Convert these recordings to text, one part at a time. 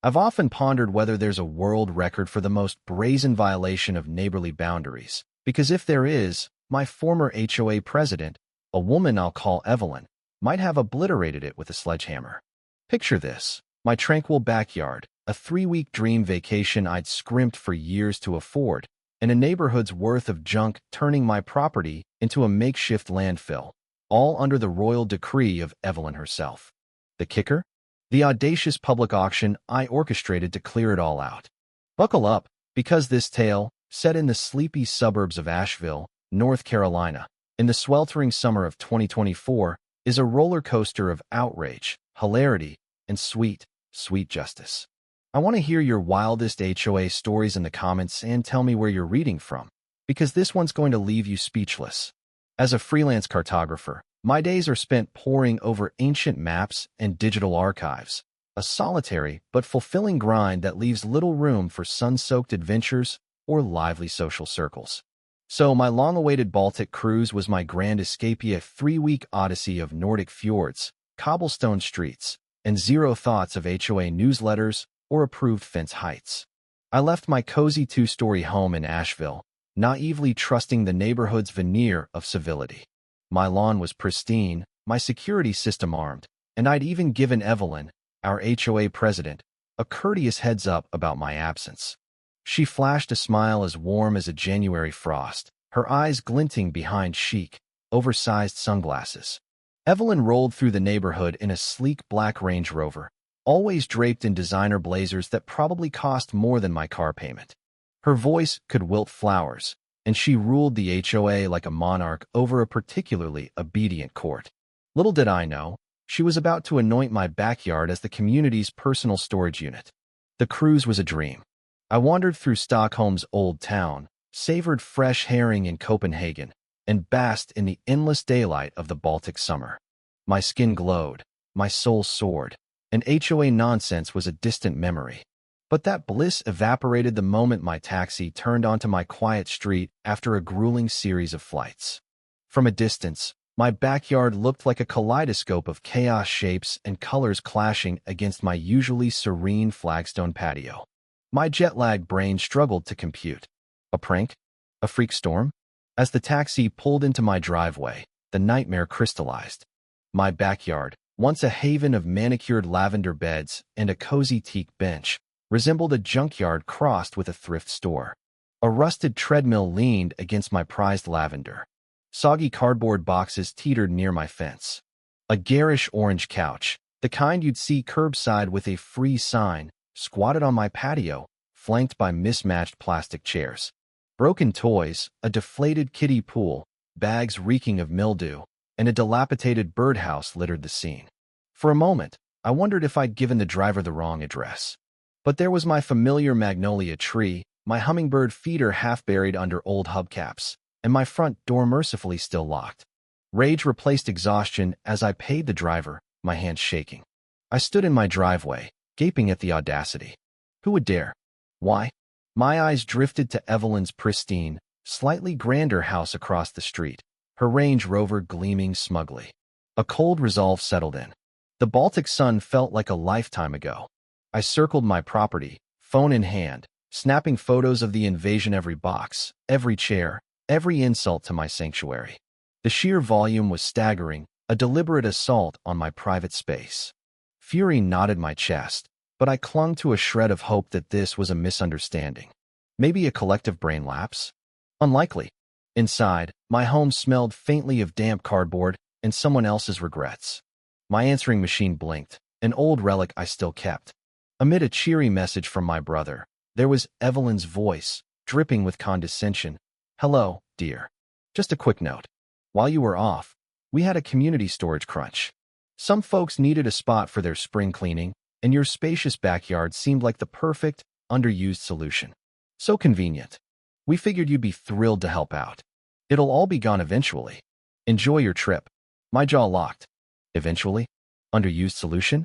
I've often pondered whether there's a world record for the most brazen violation of neighborly boundaries, because if there is, my former HOA president, a woman I'll call Evelyn, might have obliterated it with a sledgehammer. Picture this: my tranquil backyard, a 3-week dream vacation I'd scrimped for years to afford, and a neighborhood's worth of junk turning my property into a makeshift landfill, all under the royal decree of Evelyn herself. The kicker? The audacious public auction I orchestrated to clear it all out. Buckle up, because this tale, set in the sleepy suburbs of Asheville, North Carolina, in the sweltering summer of 2024, is a roller coaster of outrage, hilarity, and sweet, sweet justice. I want to hear your wildest HOA stories in the comments and tell me where you're reading from, because this one's going to leave you speechless. As a freelance cartographer, my days are spent poring over ancient maps and digital archives, a solitary but fulfilling grind that leaves little room for sun-soaked adventures or lively social circles. So my long-awaited Baltic cruise was my grand escape, a 3-week odyssey of Nordic fjords, cobblestone streets, and zero thoughts of HOA newsletters or approved fence heights. I left my cozy 2-story home in Asheville, naively trusting the neighborhood's veneer of civility. My lawn was pristine, my security system armed, and I'd even given Evelyn, our HOA president, a courteous heads-up about my absence. She flashed a smile as warm as a January frost, her eyes glinting behind chic, oversized sunglasses. Evelyn rolled through the neighborhood in a sleek black Range Rover, always draped in designer blazers that probably cost more than my car payment. Her voice could wilt flowers, and she ruled the HOA like a monarch over a particularly obedient court. Little did I know, she was about to anoint my backyard as the community's personal storage unit. The cruise was a dream. I wandered through Stockholm's Old Town, savored fresh herring in Copenhagen, and basked in the endless daylight of the Baltic summer. My skin glowed, my soul soared, and HOA nonsense was a distant memory. But that bliss evaporated the moment my taxi turned onto my quiet street after a grueling series of flights. From a distance, my backyard looked like a kaleidoscope of chaos shapes and colors clashing against my usually serene flagstone patio. My jet-lagged brain struggled to compute. A prank? A freak storm? As the taxi pulled into my driveway, the nightmare crystallized. My backyard, once a haven of manicured lavender beds and a cozy teak bench, resembled a junkyard crossed with a thrift store. A rusted treadmill leaned against my prized lavender. Soggy cardboard boxes teetered near my fence. A garish orange couch, the kind you'd see curbside with a free sign, squatted on my patio, flanked by mismatched plastic chairs. Broken toys, a deflated kiddie pool, bags reeking of mildew, and a dilapidated birdhouse littered the scene. For a moment, I wondered if I'd given the driver the wrong address. But there was my familiar magnolia tree, my hummingbird feeder half buried under old hubcaps, and my front door mercifully still locked. Rage replaced exhaustion as I paid the driver, my hands shaking. I stood in my driveway, gaping at the audacity. Who would dare? Why? My eyes drifted to Evelyn's pristine, slightly grander house across the street, her Range Rover gleaming smugly. A cold resolve settled in. The Baltic sun felt like a lifetime ago. I circled my property, phone in hand, snapping photos of the invasion, every box, every chair, every insult to my sanctuary. The sheer volume was staggering, a deliberate assault on my private space. Fury knotted my chest, but I clung to a shred of hope that this was a misunderstanding. Maybe a collective brain lapse? Unlikely. Inside, my home smelled faintly of damp cardboard and someone else's regrets. My answering machine blinked, an old relic I still kept. Amid a cheery message from my brother, there was Evelyn's voice, dripping with condescension. Hello, dear. Just a quick note. While you were off, we had a community storage crunch. Some folks needed a spot for their spring cleaning, and your spacious backyard seemed like the perfect, underused solution. So convenient. We figured you'd be thrilled to help out. It'll all be gone eventually. Enjoy your trip. My jaw locked. Eventually? Underused solution?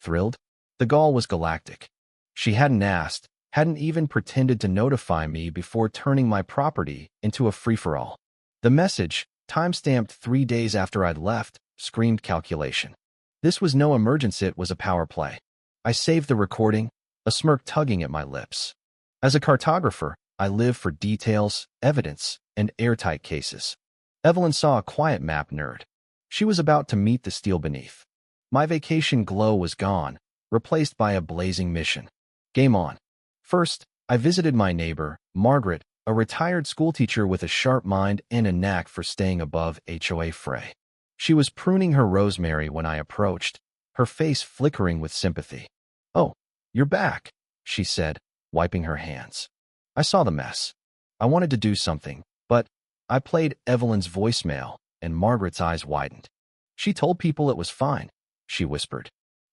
Thrilled? The gall was galactic. She hadn't asked, hadn't even pretended to notify me before turning my property into a free-for-all. The message, time-stamped 3 days after I'd left, screamed calculation. This was no emergency, it was a power play. I saved the recording, a smirk tugging at my lips. As a cartographer, I live for details, evidence, and airtight cases. Evelyn saw a quiet map nerd. She was about to meet the steel beneath. My vacation glow was gone, replaced by a blazing mission. Game on. First, I visited my neighbor, Margaret, a retired schoolteacher with a sharp mind and a knack for staying above HOA fray. She was pruning her rosemary when I approached, her face flickering with sympathy. "Oh, you're back," she said, wiping her hands. I saw the mess. I wanted to do something, but I played Evelyn's voicemail, and Margaret's eyes widened. "She told people it was fine," she whispered.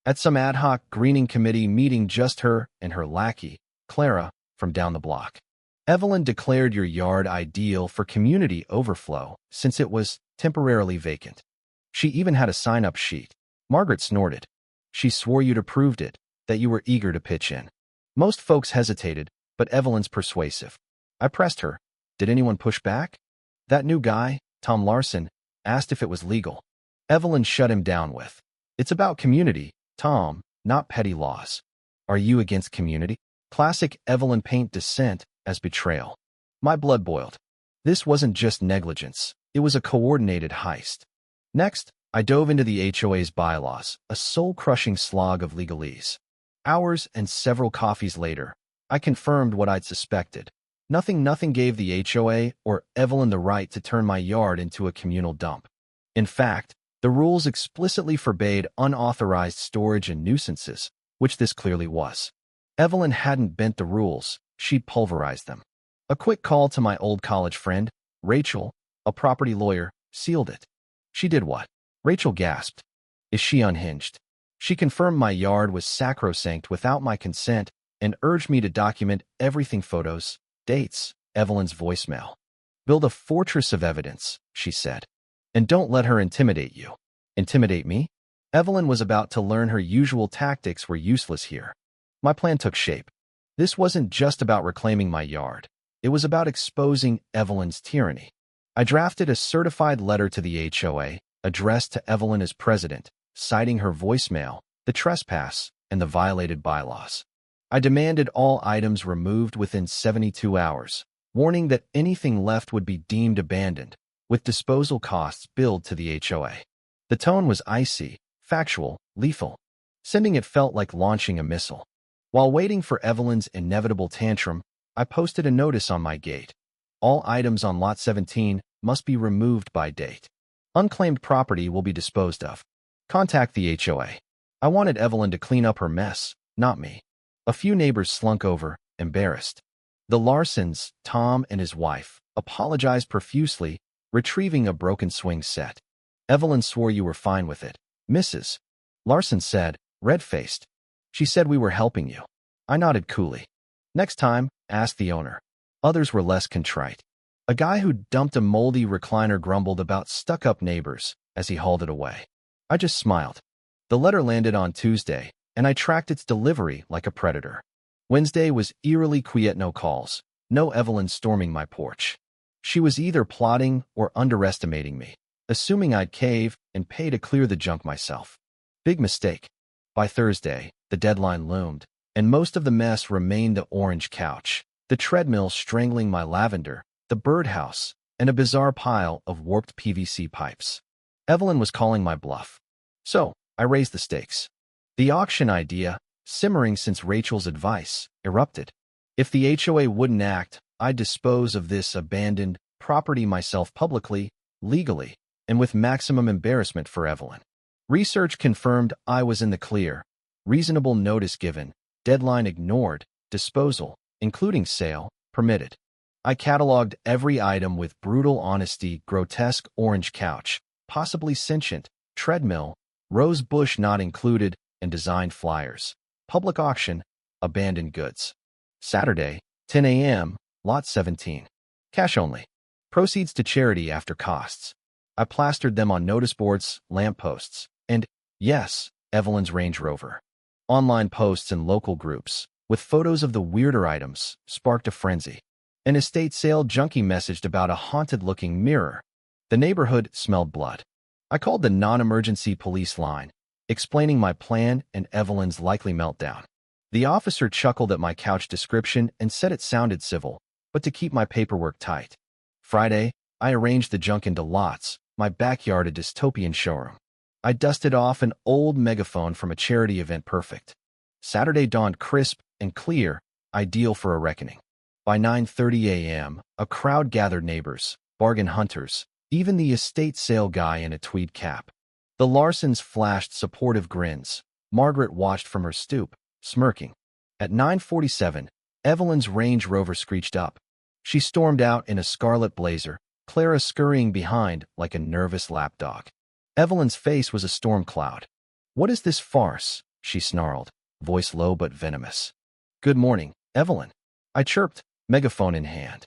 At some ad hoc greening committee meeting, just her and her lackey, Clara, from down the block. "Evelyn declared your yard ideal for community overflow since it was temporarily vacant. She even had a sign-up sheet." Margaret snorted. "She swore you'd approved it, that you were eager to pitch in." Most folks hesitated, but Evelyn's persuasive. I pressed her. "Did anyone push back?" "That new guy, Tom Larson, asked if it was legal." Evelyn shut him down with, "It's about community, Tom, not petty laws." "Are you against community?" Classic Evelyn paint dissent as betrayal. My blood boiled. This wasn't just negligence. It was a coordinated heist. Next, I dove into the HOA's bylaws, a soul-crushing slog of legalese. Hours and several coffees later, I confirmed what I'd suspected. Nothing gave the HOA or Evelyn the right to turn my yard into a communal dump. In fact, the rules explicitly forbade unauthorized storage and nuisances, which this clearly was. Evelyn hadn't bent the rules, she'd pulverized them. A quick call to my old college friend, Rachel, a property lawyer, sealed it. "She did what?" Rachel gasped. "Is she unhinged?" She confirmed my yard was sacrosanct without my consent and urged me to document everything: photos, dates, Evelyn's voicemail. "Build a fortress of evidence," she said. "And don't let her intimidate you." Intimidate me? Evelyn was about to learn her usual tactics were useless here. My plan took shape. This wasn't just about reclaiming my yard. It was about exposing Evelyn's tyranny. I drafted a certified letter to the HOA, addressed to Evelyn as president, citing her voicemail, the trespass, and the violated bylaws. I demanded all items removed within 72 hours, warning that anything left would be deemed abandoned, with disposal costs billed to the HOA. The tone was icy, factual, lethal. Sending it felt like launching a missile. While waiting for Evelyn's inevitable tantrum, I posted a notice on my gate. All items on Lot 17 must be removed by date. Unclaimed property will be disposed of. Contact the HOA. I wanted Evelyn to clean up her mess, not me. A few neighbors slunk over, embarrassed. The Larsons, Tom and his wife, apologized profusely, retrieving a broken swing set. "Evelyn swore you were fine with it, Mrs. Larson said, red-faced. "She said we were helping you." I nodded coolly. "Next time, ask the owner." Others were less contrite. A guy who dumped a moldy recliner grumbled about stuck-up neighbors as he hauled it away. I just smiled. The letter landed on Tuesday, and I tracked its delivery like a predator. Wednesday was eerily quiet, no calls, no Evelyn storming my porch. She was either plotting or underestimating me, assuming I'd cave and pay to clear the junk myself. Big mistake. By Thursday, the deadline loomed, and most of the mess remained: the orange couch, the treadmill strangling my lavender, the birdhouse, and a bizarre pile of warped PVC pipes. Evelyn was calling my bluff. So, I raised the stakes. The auction idea, simmering since Rachel's advice, erupted. If the HOA wouldn't act, I'd dispose of this abandoned property myself, publicly, legally, and with maximum embarrassment for Evelyn. Research confirmed I was in the clear. Reasonable notice given, deadline ignored, disposal, including sale, permitted. I cataloged every item with brutal honesty: grotesque orange couch, possibly sentient, treadmill, rose bush not included, and designed flyers. Public auction, abandoned goods. Saturday, 10 a.m., Lot 17. Cash only. Proceeds to charity after costs. I plastered them on notice boards, lampposts, and, yes, Evelyn's Range Rover. Online posts and local groups, with photos of the weirder items, sparked a frenzy. An estate sale junkie messaged about a haunted-looking mirror. The neighborhood smelled blood. I called the non-emergency police line, explaining my plan and Evelyn's likely meltdown. The officer chuckled at my couch description and said it sounded civil, but to keep my paperwork tight. Friday, I arranged the junk into lots, my backyard a dystopian showroom. I dusted off an old megaphone from a charity event perfect. Saturday dawned crisp and clear, ideal for a reckoning. By 9:30 a.m., a crowd gathered, neighbors, bargain hunters, even the estate sale guy in a tweed cap. The Larsons flashed supportive grins. Margaret watched from her stoop, smirking. At 9:47, Evelyn's Range Rover screeched up. She stormed out in a scarlet blazer, Clara scurrying behind like a nervous lapdog. Evelyn's face was a storm cloud. "What is this farce?" she snarled, voice low but venomous. "Good morning, Evelyn," I chirped, megaphone in hand.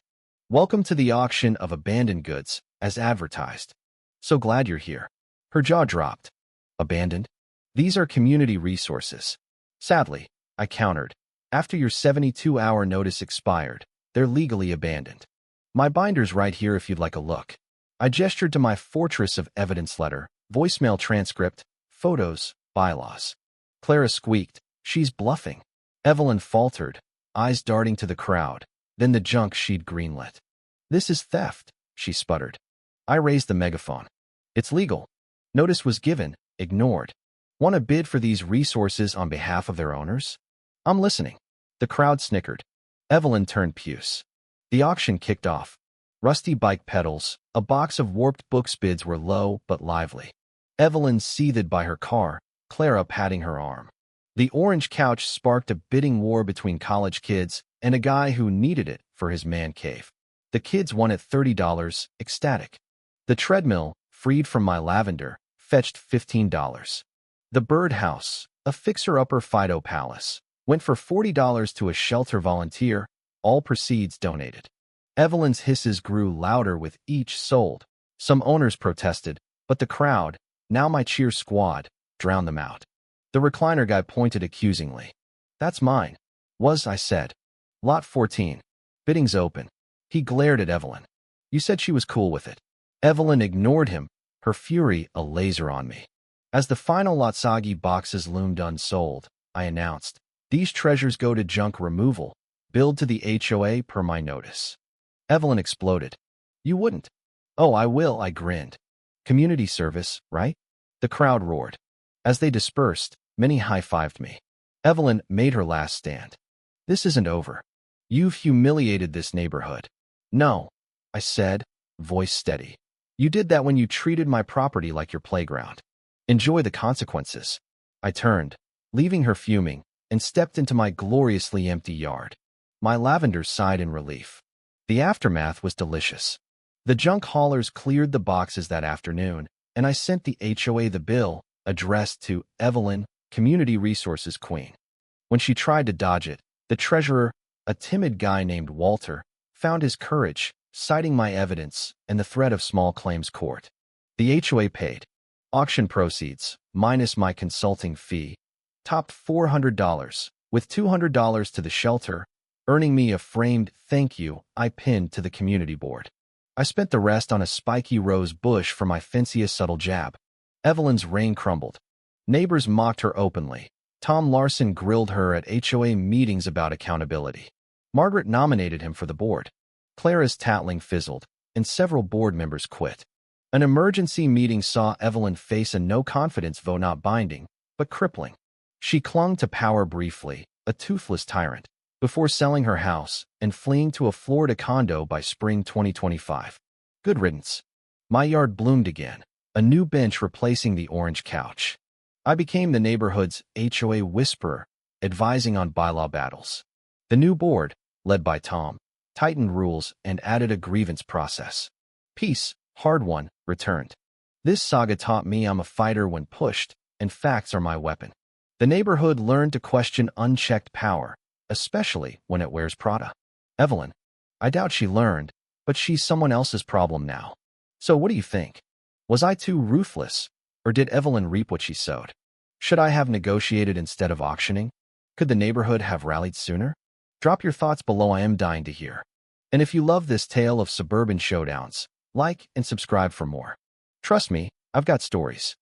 "Welcome to the auction of abandoned goods, as advertised. So glad you're here." Her jaw dropped. "Abandoned? These are community resources." "Sadly," I countered, "after your 72-hour notice expired, they're legally abandoned. My binder's right here if you'd like a look." I gestured to my fortress of evidence: letter, voicemail transcript, photos, bylaws. Clara squeaked, "She's bluffing." Evelyn faltered, eyes darting to the crowd, then the junk she'd greenlit. "This is theft," she sputtered. I raised the megaphone. "It's legal." Notice was given, ignored. "Want to bid for these resources on behalf of their owners?" "I'm listening." The crowd snickered. Evelyn turned puce. The auction kicked off. Rusty bike pedals, a box of warped books. Bids were low but lively. Evelyn seethed by her car, Clara patting her arm. The orange couch sparked a bidding war between college kids and a guy who needed it for his man cave. The kids won at $30, ecstatic. The treadmill, freed from my lavender, fetched $15. The birdhouse, a fixer-upper Fido Palace, went for $40 to a shelter volunteer, all proceeds donated. Evelyn's hisses grew louder with each sold. Some owners protested, but the crowd, now my cheer squad, drowned them out. The recliner guy pointed accusingly. "That's mine." "Was," I said. "Lot 14. Bidding's open." He glared at Evelyn. "You said she was cool with it." Evelyn ignored him, her fury a laser on me. As the final Lotsagi boxes loomed unsold, I announced, "These treasures go to junk removal, billed to the HOA per my notice." Evelyn exploded. "You wouldn't." "Oh, I will," I grinned. "Community service, right?" The crowd roared. As they dispersed, many high-fived me. Evelyn made her last stand. "This isn't over. You've humiliated this neighborhood." "No," I said, voice steady. "You did that when you treated my property like your playground. Enjoy the consequences." I turned, leaving her fuming, and stepped into my gloriously empty yard. My lavender sighed in relief. The aftermath was delicious. The junk haulers cleared the boxes that afternoon, and I sent the HOA the bill, addressed to Evelyn, Community Resources Queen. When she tried to dodge it, the treasurer, a timid guy named Walter, found his courage, citing my evidence and the threat of small claims court. The HOA paid. Auction proceeds, minus my consulting fee, topped $400, with $200 to the shelter, earning me a framed "thank you" I pinned to the community board. I spent the rest on a spiky rose bush for my fanciest subtle jab. Evelyn's reign crumbled. Neighbors mocked her openly. Tom Larson grilled her at HOA meetings about accountability. Margaret nominated him for the board. Clara's tattling fizzled, and several board members quit. An emergency meeting saw Evelyn face a no-confidence vote, not binding, but crippling. She clung to power briefly, a toothless tyrant, before selling her house and fleeing to a Florida condo by spring 2025. Good riddance. My yard bloomed again, a new bench replacing the orange couch. I became the neighborhood's HOA whisperer, advising on bylaw battles. The new board, led by Tom, tightened rules and added a grievance process. Peace, hard won, returned. This saga taught me I'm a fighter when pushed, and facts are my weapon. The neighborhood learned to question unchecked power, especially when it wears Prada. Evelyn. I doubt she learned, but she's someone else's problem now. So what do you think? Was I too ruthless, or did Evelyn reap what she sowed? Should I have negotiated instead of auctioning? Could the neighborhood have rallied sooner? Drop your thoughts below, I am dying to hear. And if you love this tale of suburban showdowns, like and subscribe for more. Trust me, I've got stories.